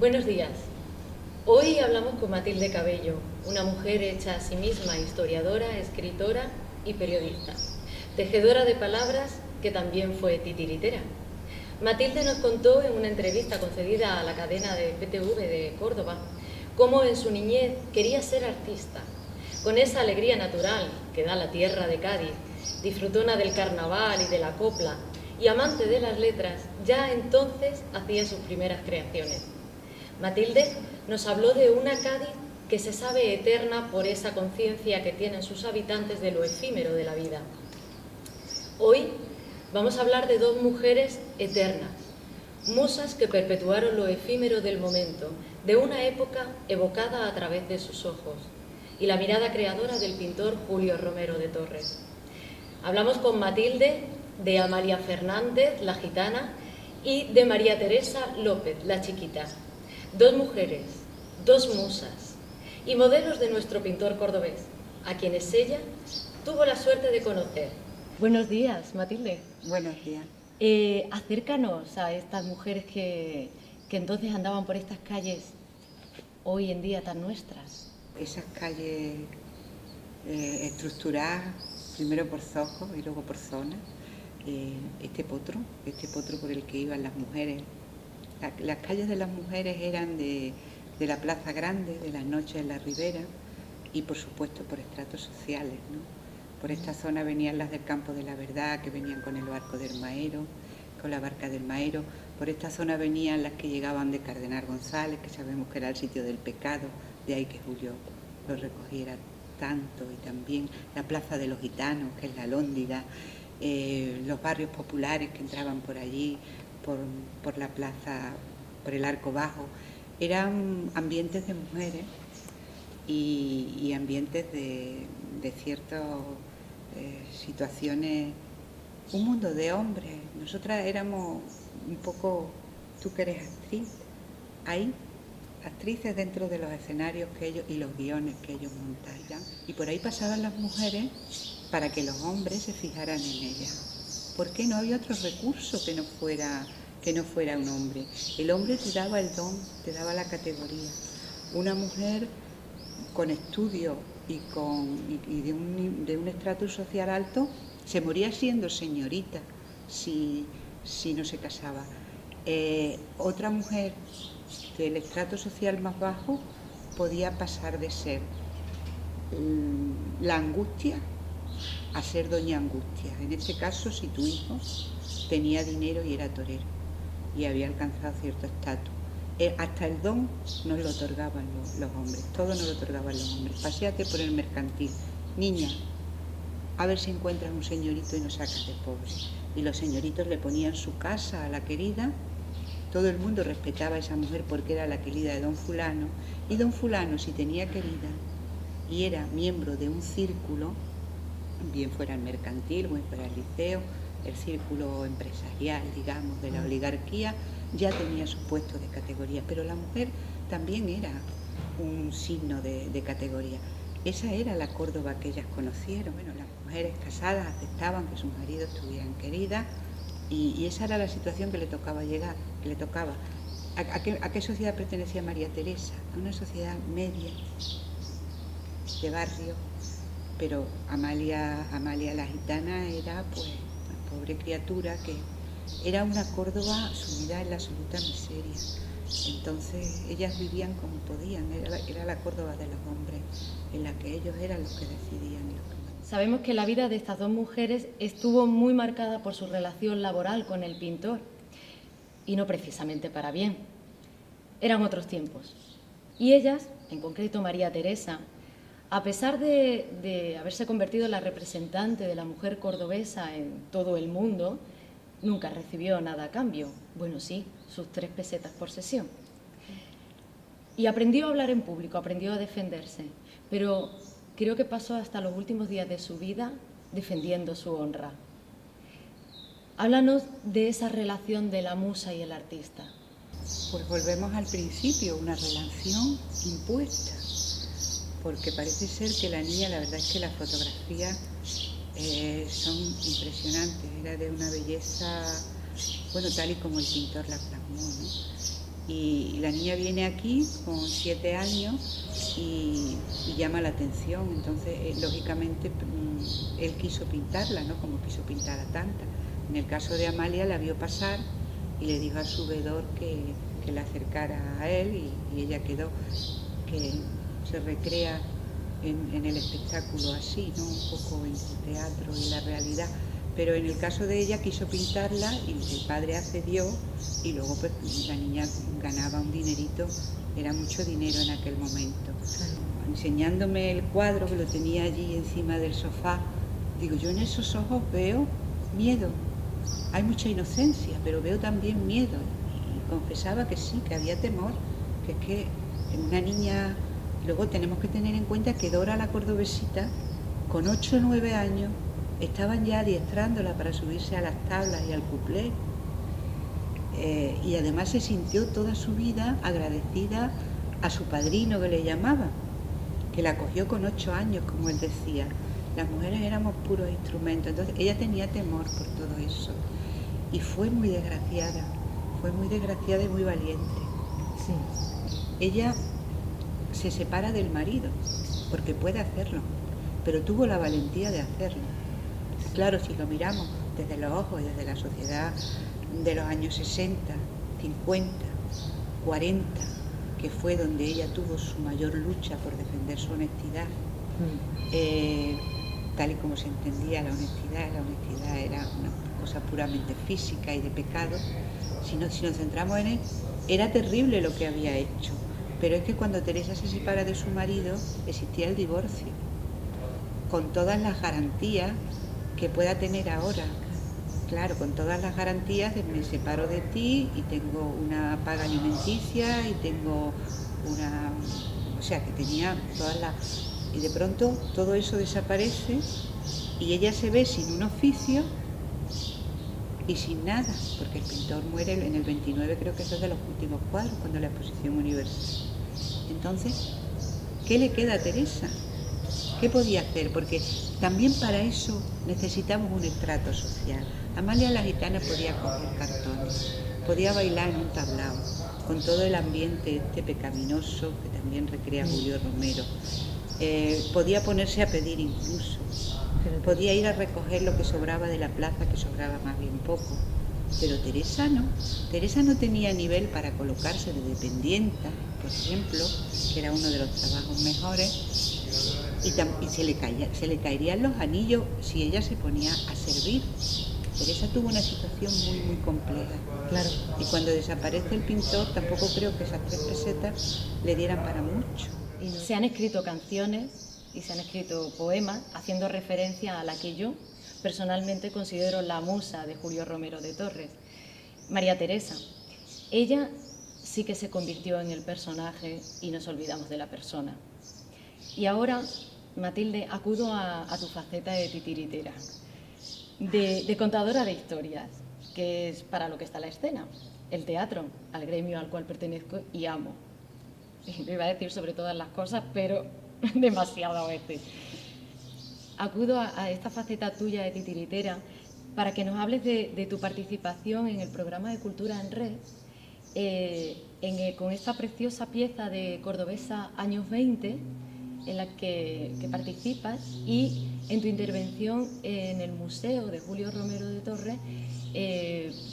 Buenos días. Hoy hablamos con Matilde Cabello, una mujer hecha a sí misma historiadora, escritora y periodista, tejedora de palabras que también fue titiritera. Matilde nos contó en una entrevista concedida a la cadena de PTV de Córdoba cómo en su niñez quería ser artista. Con esa alegría natural que da la tierra de Cádiz, disfrutona del carnaval y de la copla, y amante de las letras, ya entonces hacía sus primeras creaciones. Matilde nos habló de una Cádiz que se sabe eterna por esa conciencia que tienen sus habitantes de lo efímero de la vida. Hoy vamos a hablar de dos mujeres eternas, musas que perpetuaron lo efímero del momento, de una época evocada a través de sus ojos, y la mirada creadora del pintor Julio Romero de Torres. Hablamos con Matilde de Amalia Fernández, la gitana, y de María Teresa López, la chiquita. Dos mujeres, dos musas y modelos de nuestro pintor cordobés, a quienes ella tuvo la suerte de conocer. Buenos días, Matilde. Buenos días. Acércanos a estas mujeres que entonces andaban por estas calles hoy en día tan nuestras. Esas calles estructuradas primero por zojos y luego por zonas, este potro por el que iban las mujeres. Las calles de las mujeres eran de la Plaza Grande, de las noches en la Ribera y por supuesto por estratos sociales, ¿no? Por esta zona venían las del Campo de la Verdad, que venían con el barco del Maero, con la barca del Maero. Por esta zona venían las que llegaban de Cardenal González, que sabemos que era el sitio del pecado, de ahí que Julio lo recogiera tanto, y también la Plaza de los Gitanos, que es la Alhóndiga, los barrios populares que entraban por allí, por la plaza, por el Arco Bajo. Eran ambientes de mujeres y ambientes de ciertas situaciones, un mundo de hombres. Nosotras éramos un poco, tú que eres actriz, ahí, actrices dentro de los escenarios que ellos y los guiones que ellos montaban. Y por ahí pasaban las mujeres para que los hombres se fijaran en ellas. ¿Por qué no había otro recurso que no fuera un hombre? El hombre te daba el don, te daba la categoría. Una mujer con estudio y de un estrato social alto se moría siendo señorita si no se casaba. Otra mujer del estrato social más bajo podía pasar de ser la Angustia a ser doña Angustia. En este caso, si tu hijo tenía dinero y era torero y había alcanzado cierto estatus. Hasta el don nos lo otorgaban los hombres, todo nos lo otorgaban los hombres. Paséate por el mercantil, niña, a ver si encuentras un señorito y nos sacas de pobre. Y los señoritos le ponían su casa a la querida. Todo el mundo respetaba a esa mujer porque era la querida de don fulano, y don fulano, si tenía querida y era miembro de un círculo, bien fuera el mercantil, bien fuera el liceo, el círculo empresarial, digamos, de la oligarquía, ya tenía su puesto de categoría, pero la mujer también era un signo de categoría. Esa era la Córdoba que ellas conocieron. Bueno, las mujeres casadas aceptaban que sus maridos tuvieran querida, y esa era la situación que le tocaba llegar, que le tocaba. ¿A qué sociedad pertenecía María Teresa? A una sociedad media, de barrio, pero Amalia la gitana era pues una pobre criatura que era una Córdoba sumida en la absoluta miseria. Entonces ellas vivían como podían, era la Córdoba de los hombres, en la que ellos eran los que decidían y los que mandaban. Sabemos que la vida de estas dos mujeres estuvo muy marcada por su relación laboral con el pintor, y no precisamente para bien. Eran otros tiempos. Y ellas, en concreto María Teresa, a pesar de haberse convertido en la representante de la mujer cordobesa en todo el mundo, nunca recibió nada a cambio. Bueno, sí, sus 3 pesetas por sesión. Y aprendió a hablar en público, aprendió a defenderse, pero creo que pasó hasta los últimos días de su vida defendiendo su honra. Háblanos de esa relación de la musa y el artista. Pues volvemos al principio, una relación impuesta, porque parece ser que la niña, la verdad es que las fotografías son impresionantes, era de una belleza, bueno, tal y como el pintor la plasmó, ¿no? Y la niña viene aquí con 7 años y llama la atención. Entonces, lógicamente, él quiso pintarla, ¿no? Como quiso pintar a tantas. En el caso de Amalia, la vio pasar y le dijo a su vedor que la acercara a él y ella quedó, que se recrea en el espectáculo así, ¿no? Un poco en el teatro y la realidad. Pero en el caso de ella quiso pintarla y el padre accedió y luego pues la niña ganaba un dinerito, era mucho dinero en aquel momento. Enseñándome el cuadro que lo tenía allí encima del sofá, digo, yo en esos ojos veo miedo. Hay mucha inocencia, pero veo también miedo. Y confesaba que sí, que había temor, que es que una niña... Luego tenemos que tener en cuenta que Dora, la cordobesita, con 8 o 9 años, estaban ya adiestrándola para subirse a las tablas y al cuplé. Y además se sintió toda su vida agradecida a su padrino, que le llamaba, que la cogió con 8 años, como él decía. Las mujeres éramos puros instrumentos, entonces ella tenía temor por todo eso. Y fue muy desgraciada y muy valiente. Sí. Ella se separa del marido, porque puede hacerlo, pero tuvo la valentía de hacerlo. Claro, si lo miramos desde los ojos y desde la sociedad de los años 60, 50, 40, que fue donde ella tuvo su mayor lucha por defender su honestidad, tal y como se entendía la honestidad era una cosa puramente física y de pecado. Si nos centramos en él, era terrible lo que había hecho, pero es que cuando Teresa se separa de su marido existía el divorcio, con todas las garantías que pueda tener ahora. Claro, con todas las garantías de me separo de ti y tengo una paga alimenticia y tengo una... O sea, que tenía todas las... Y de pronto todo eso desaparece y ella se ve sin un oficio y sin nada, porque el pintor muere en el 29, creo que eso es de los últimos cuadros, cuando la exposición universal. Entonces, ¿qué le queda a Teresa? ¿Qué podía hacer? Porque también para eso necesitamos un estrato social. Amalia la gitana podía coger cartones, podía bailar en un tablao, con todo el ambiente pecaminoso que también recrea Julio Romero. Podía ponerse a pedir incluso, podía ir a recoger lo que sobraba de la plaza, que sobraba más bien poco. Pero Teresa no tenía nivel para colocarse de dependienta, por ejemplo, que era uno de los trabajos mejores. Y se le caerían los anillos si ella se ponía a servir. Teresa tuvo una situación muy, muy compleja. Claro. Y cuando desaparece el pintor, tampoco creo que esas 3 pesetas le dieran para mucho. Y se han escrito canciones y se han escrito poemas haciendo referencia a la que yo personalmente considero la musa de Julio Romero de Torres, María Teresa. Ella sí que se convirtió en el personaje y nos olvidamos de la persona. Y ahora, Matilde, acudo a tu faceta de titiritera, de contadora de historias, que es para lo que está la escena, el teatro, al gremio al cual pertenezco y amo. Lo iba a decir sobre todas las cosas, pero demasiado a veces. Acudo a esta faceta tuya de titiritera para que nos hables de tu participación en el programa de Cultura en Red, con esta preciosa pieza de Cordobesa Años 20, en la que participas, y en tu intervención en el Museo de Julio Romero de Torres,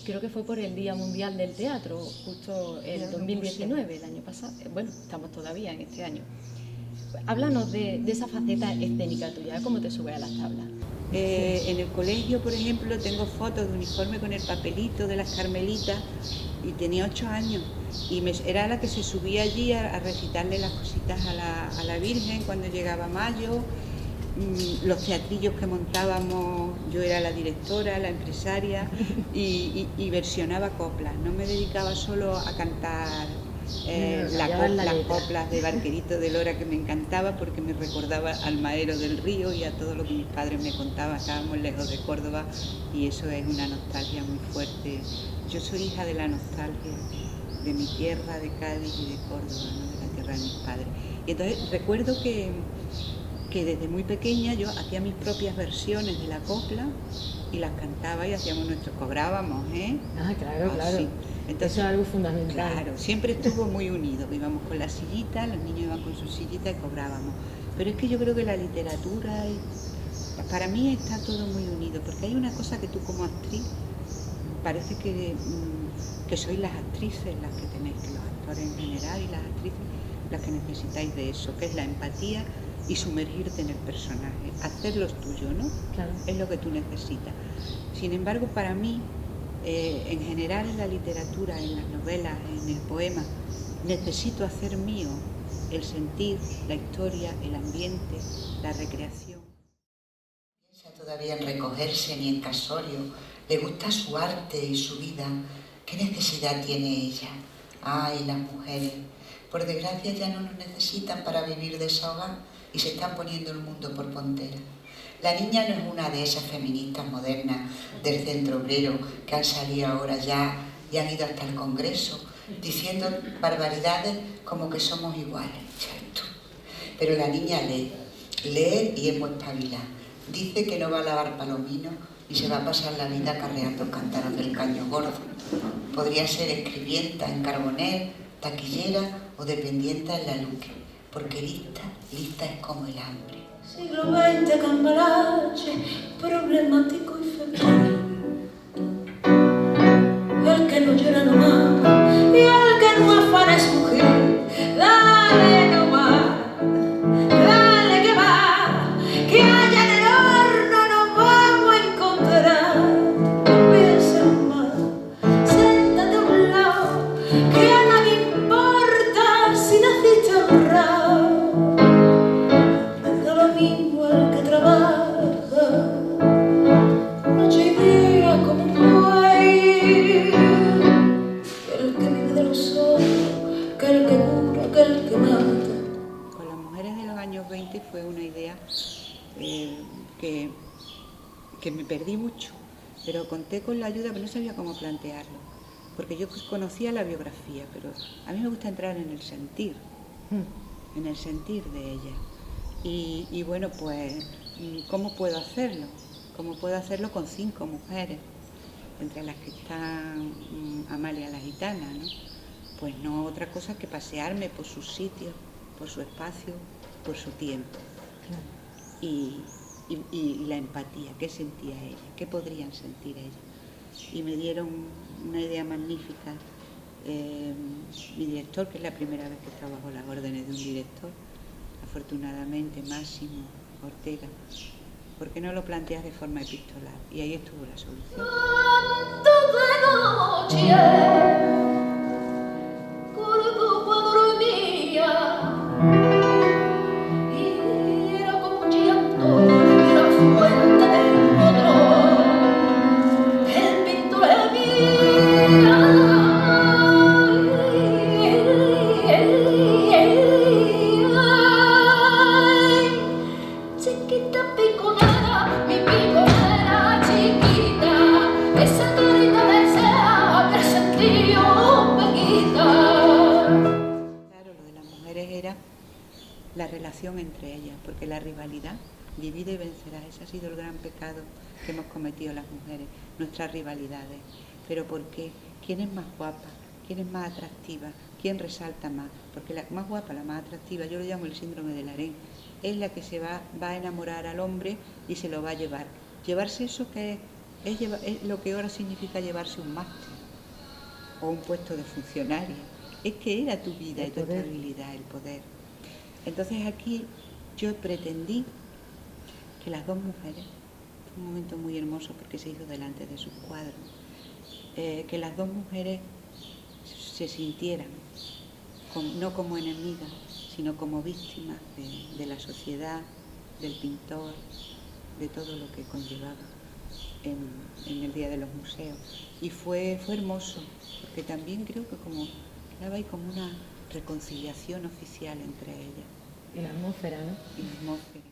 creo que fue por el Día Mundial del Teatro, justo el 2019, el año pasado. Bueno, estamos todavía en este año. Háblanos de esa faceta escénica tuya, ¿cómo te subes a las tablas? En el colegio, por ejemplo, tengo fotos de uniforme con el papelito de las Carmelitas y tenía 8 años y era la que se subía allí a recitarle las cositas a la Virgen cuando llegaba mayo. Los teatrillos que montábamos, yo era la directora, la empresaria y versionaba coplas. No me dedicaba solo a cantar las coplas de Barquerito de Lora, que me encantaba porque me recordaba al Maero del Río y a todo lo que mis padres me contaban. Estábamos lejos de Córdoba y eso es una nostalgia muy fuerte. Yo soy hija de la nostalgia de mi tierra, de Cádiz y de Córdoba, ¿no? De la tierra de mis padres. Y entonces recuerdo que desde muy pequeña yo hacía mis propias versiones de la copla y las cantaba y hacíamos nuestro, cobrábamos, ¿eh? Ah, claro, claro. Sí. Entonces, eso es algo fundamental. Claro, siempre estuvo muy unido. Íbamos con la sillita, los niños iban con su sillita y cobrábamos. Pero es que yo creo que la literatura, para mí está todo muy unido, porque hay una cosa que tú como actriz, parece que sois las actrices las que tenéis, que los actores en general y las actrices las que necesitáis de eso, que es la empatía y sumergirte en el personaje, hacerlo tuyo, ¿no? Claro. Es lo que tú necesitas. Sin embargo, para mí, en general en la literatura, en las novelas, en el poema, necesito hacer mío el sentir, la historia, el ambiente, la recreación. No piensa todavía en recogerse ni en casorio, le gusta su arte y su vida. ¿Qué necesidad tiene ella? Ay, las mujeres, por desgracia ya no nos necesitan para vivir desahogadas y se están poniendo el mundo por pontera. La niña no es una de esas feministas modernas del centro obrero que han salido ahora ya y han ido hasta el Congreso diciendo barbaridades como que somos iguales. Pero la niña lee y es muy espabilada. Dice que no va a lavar palominos y se va a pasar la vida carreando cántaros del Caño Gordo. Podría ser escribienta en Carbonell, taquillera o dependienta en la Luque, porque lista es como el hambre. Siglo XX, cambalache, problemático y febril. El que no llora no mama y el que no afana es mujer. Dale no va, dale que va, que allá en el horno nos vamos a encontrar. No pienses más, siéntate a un lado, que a nadie importa si naciste honrado. El que trabaja noche y día como un buey, que el que vive de los ojos, que el que cura, que el que mata. Con las mujeres de los años 20 fue una idea que me perdí mucho, pero conté con la ayuda, pero no sabía cómo plantearlo, porque yo conocía la biografía, pero a mí me gusta entrar en el sentir de ella. Y bueno, pues, ¿cómo puedo hacerlo? ¿Cómo puedo hacerlo con 5 mujeres? Entre las que están Amalia la Gitana, ¿no? Pues no otra cosa que pasearme por sus sitios, por su espacio, por su tiempo. Y la empatía, ¿qué sentía ella? ¿Qué podrían sentir ellas? Y me dieron una idea magnífica. Mi director, que es la primera vez que trabajo las órdenes de un director, afortunadamente, Máximo Ortega, ¿por qué no lo planteas de forma epistolar? Y ahí estuvo la solución. La relación entre ellas, porque la rivalidad divide y vencerá. Ese ha sido el gran pecado que hemos cometido las mujeres, nuestras rivalidades. ¿Pero por qué? ¿Quién es más guapa? ¿Quién es más atractiva? ¿Quién resalta más? Porque la más guapa, la más atractiva, yo lo llamo el síndrome del harén, es la que se va a enamorar al hombre y se lo va a llevar. Llevarse eso que es lo que ahora significa llevarse un máster o un puesto de funcionaria. Es que era tu vida y tu estabilidad, el poder. Entonces aquí yo pretendí que las 2 mujeres, fue un momento muy hermoso porque se hizo delante de sus cuadros, que las 2 mujeres se sintieran no como enemigas, sino como víctimas de la sociedad, del pintor, de todo lo que conllevaba en el Día de los Museos. Y fue hermoso, porque también creo que quedaba ahí como una reconciliación oficial entre ellas. Y la atmósfera, ¿no? Y la atmósfera.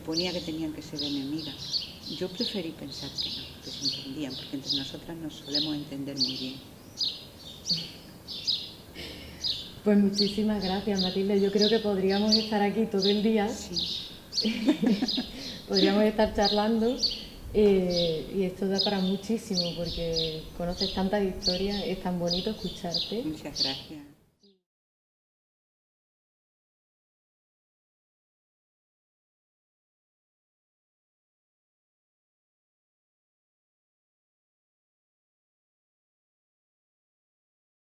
suponía que tenían que ser enemigas. Yo preferí pensar que no, que se entendían, porque entre nosotras nos solemos entender muy bien. Pues muchísimas gracias, Matilde. Yo creo que podríamos estar aquí todo el día. Sí. Podríamos estar charlando y esto da para muchísimo porque conoces tantas historias, es tan bonito escucharte. Muchas gracias.